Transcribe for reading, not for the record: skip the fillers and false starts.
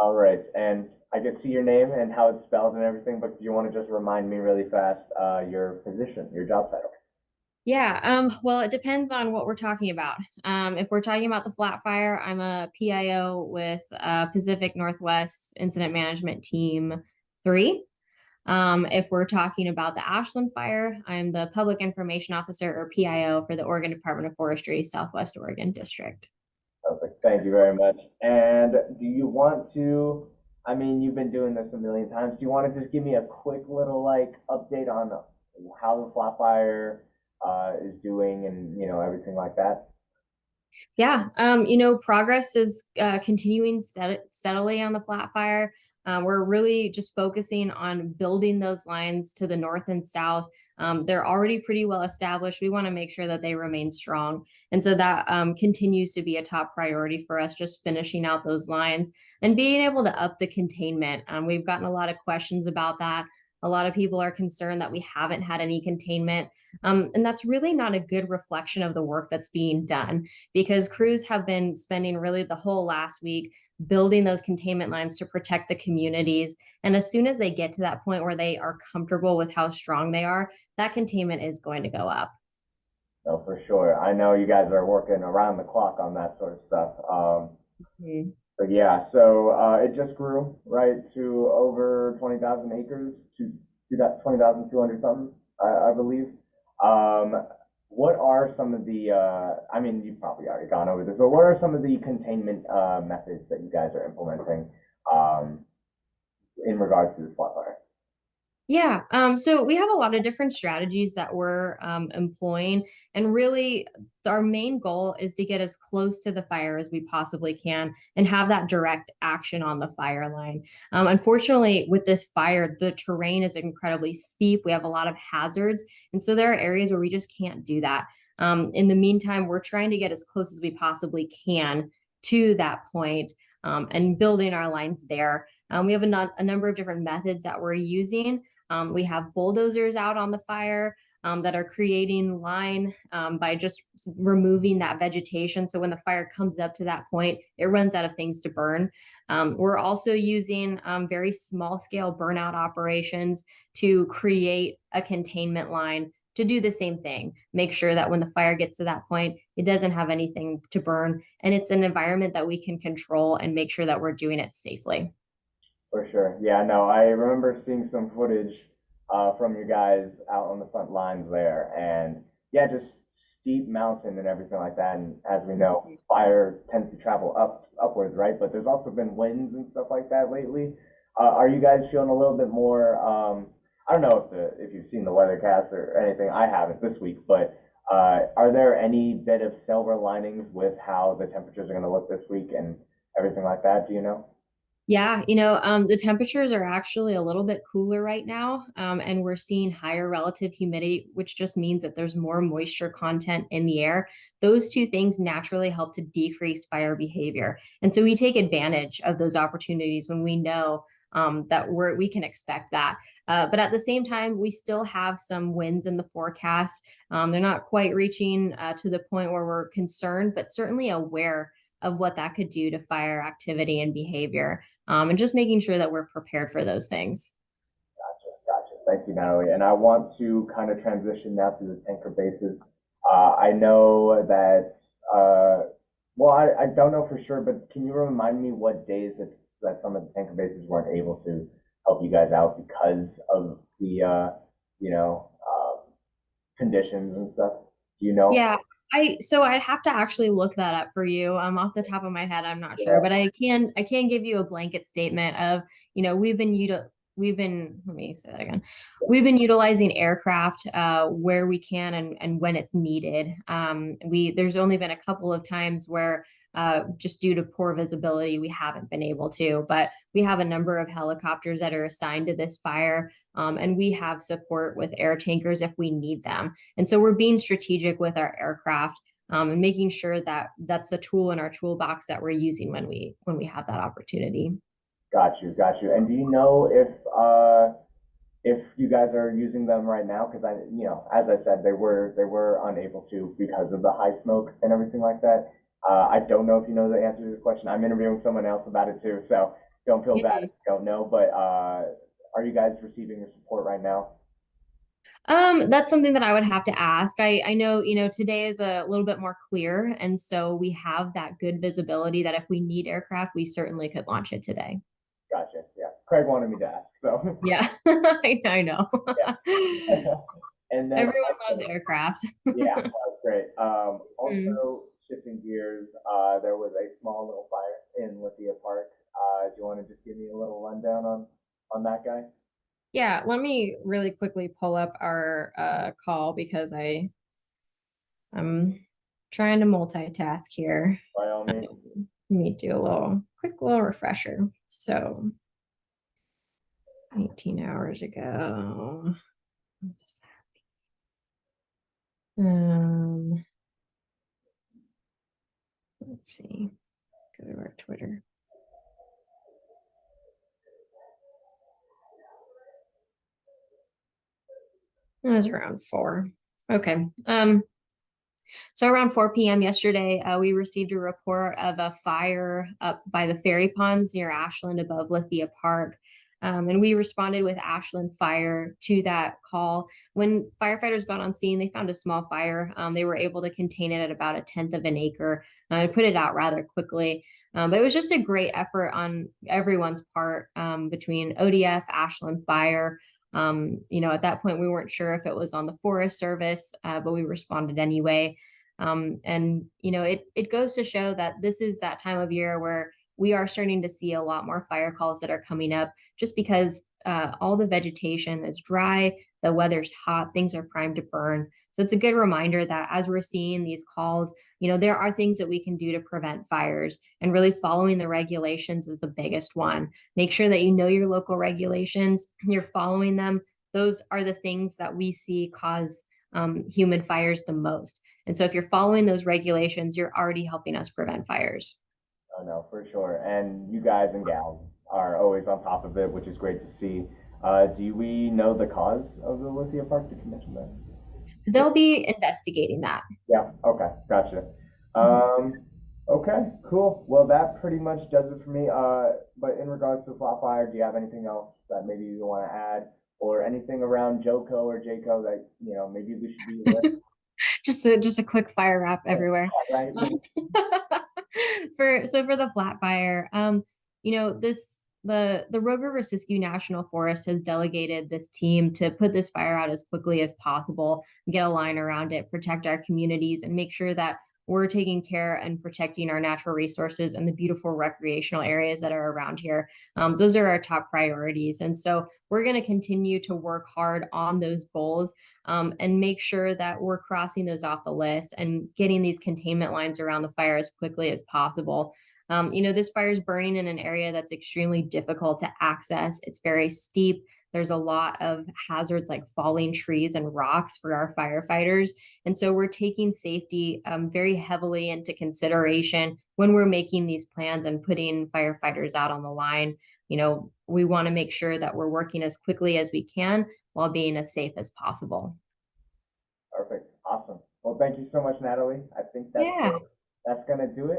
All right, and I can see your name and how it's spelled and everything, but do you want to just remind me really fast, your position, your job title? Yeah, well, it depends on what we're talking about. If we're talking about the flat fire, I'm a PIO with Pacific Northwest Incident Management Team 3. If we're talking about the Ashland fire, I'm the Public Information Officer or PIO for the Oregon Department of Forestry, Southwest Oregon District. Perfect. Thank you very much. And do you want to, I mean, you've been doing this a million times. Do you want to just give me a quick little like update on how the flat fire is doing and everything like that? Yeah, progress is continuing steadily on the flat fire. We're really just focusing on building those lines to the north and south. They're already pretty well established. We want to make sure that they remain strong. And so that continues to be a top priority for us, just finishing out those lines and being able to up the containment. We've gotten a lot of questions about that. A lot of people are concerned that we haven't had any containment. And that's really not a good reflection of the work that's being done because crews have been spending really the whole last week building those containment lines to protect the communities. And as soon as they get to that point where they are comfortable with how strong they are, that containment is going to go up. No, for sure. I know you guys are working around the clock on that sort of stuff. Mhm. But yeah, so it just grew, right, to over 20,000 acres, to that 20,200 something, I believe. Um, what are some of the, I mean, you've probably already gone over this, but what are some of the containment methods that you guys are implementing um, in regards to this spot fire? Yeah, so we have a lot of different strategies that we're employing, and really our main goal is to get as close to the fire as we possibly can and have that direct action on the fire line. Unfortunately, with this fire, the terrain is incredibly steep. We have a lot of hazards, and so there are areas where we just can't do that. In the meantime, we're trying to get as close as we possibly can to that point, and building our lines there. We have a number of different methods that we're using. We have bulldozers out on the fire that are creating line by just removing that vegetation. So when the fire comes up to that point, it runs out of things to burn. We're also using very small scale burnout operations to create a containment line to do the same thing. Make sure that when the fire gets to that point, it doesn't have anything to burn. And it's an environment that we can control and make sure that we're doing it safely. For sure. Yeah, no, I remember seeing some footage from you guys out on the front lines there, and yeah, just steep mountain and everything like that. And as we know, fire tends to travel upwards, right? But there's also been winds and stuff like that lately. Are you guys feeling a little bit more? I don't know if you've seen the weathercast or anything. I haven't this week, but are there any bit of silver linings with how the temperatures are going to look this week and everything like that? Do you know? Yeah, the temperatures are actually a little bit cooler right now, and we're seeing higher relative humidity, which just means that there's more moisture content in the air. Those two things naturally help to decrease fire behavior. And so we take advantage of those opportunities when we know that we can expect that. But at the same time, we still have some winds in the forecast. They're not quite reaching to the point where we're concerned, but certainly aware of what that could do to fire activity and behavior, and just making sure that we're prepared for those things. Gotcha. Thank you, Natalie. And I want to kind of transition now to the tanker bases. I know that, well, I don't know for sure, but can you remind me what days that some of the tanker bases weren't able to help you guys out because of the, conditions and stuff? Do you know? Yeah, so I'd have to actually look that up for you. Off the top of my head, I'm not sure, Yeah, but I can give you a blanket statement of, we've been let me say that again. We've been utilizing aircraft where we can and when it's needed. We There's only been a couple of times where just due to poor visibility, we haven't been able to, but we have a number of helicopters that are assigned to this fire, and we have support with air tankers if we need them. And so we're being strategic with our aircraft, and making sure that that's a tool in our toolbox that we're using when we have that opportunity. got you. And do you know if you guys are using them right now? Because as I said, they were unable to because of the high smoke and everything like that. I don't know if you know the answer to this question. I'm interviewing someone else about it too, so don't feel bad if Mhm. you don't know, but are you guys receiving your support right now? That's something that I would have to ask. I know, today is a little bit more clear, and so we have that good visibility that if we need aircraft, we certainly could launch it today. Gotcha. Yeah. Craig wanted me to ask. So, Yeah, I know. yeah. And then Everyone loves also, aircraft. yeah, that's great. Mm. Also, shifting gears, there was a small little fire in Lithia Park. Do you want to just give me a little rundown on that guy? Yeah, let me really quickly pull up our call because I'm trying to multitask here. By all means. Let me do a quick little refresher. So 18 hours ago. Um, let's see. Go to our Twitter. It was around 4. Okay. So around 4 p.m. yesterday, we received a report of a fire up by the ferry ponds near Ashland above Lithia Park. And we responded with Ashland Fire to that call. When firefighters got on scene, they found a small fire. They were able to contain it at about a tenth of an acre and put it out rather quickly. But it was just a great effort on everyone's part between ODF, Ashland Fire. At that point, we weren't sure if it was on the Forest Service, but we responded anyway. It goes to show that this is that time of year where we are starting to see a lot more fire calls that are coming up just because all the vegetation is dry, the weather's hot, things are primed to burn. So it's a good reminder that as we're seeing these calls, there are things that we can do to prevent fires, and really following the regulations is the biggest one. Make sure that you know your local regulations, you're following them. Those are the things that we see cause human fires the most. And so if you're following those regulations, you're already helping us prevent fires. Oh, no, for sure. And you guys and gals are always on top of it, which is great to see. Do we know the cause of the Lithia Park? Did you mention that? They'll be investigating that. Yeah. Okay. Gotcha. Mhm. Um, okay. Cool. Well, that pretty much does it for me. But in regards to flat fire, do you have anything else that maybe you want to add, or anything around Joco or Jayco that maybe we should be aware Just a quick fire wrap of? everywhere. Right. For the flat fire, the Rogue River Siskiyou National Forest has delegated this team to put this fire out as quickly as possible, get a line around it, protect our communities, and make sure that we're taking care and protecting our natural resources and the beautiful recreational areas that are around here. Those are our top priorities. And so we're going to continue to work hard on those goals and make sure that we're crossing those off the list and getting these containment lines around the fire as quickly as possible. This fire is burning in an area that's extremely difficult to access. It's very steep. There's a lot of hazards like falling trees and rocks for our firefighters. And so we're taking safety very heavily into consideration when we're making these plans and putting firefighters out on the line. We want to make sure that we're working as quickly as we can while being as safe as possible. Perfect. Awesome. Well, thank you so much, Natalie. I think Yeah. that's gonna do it.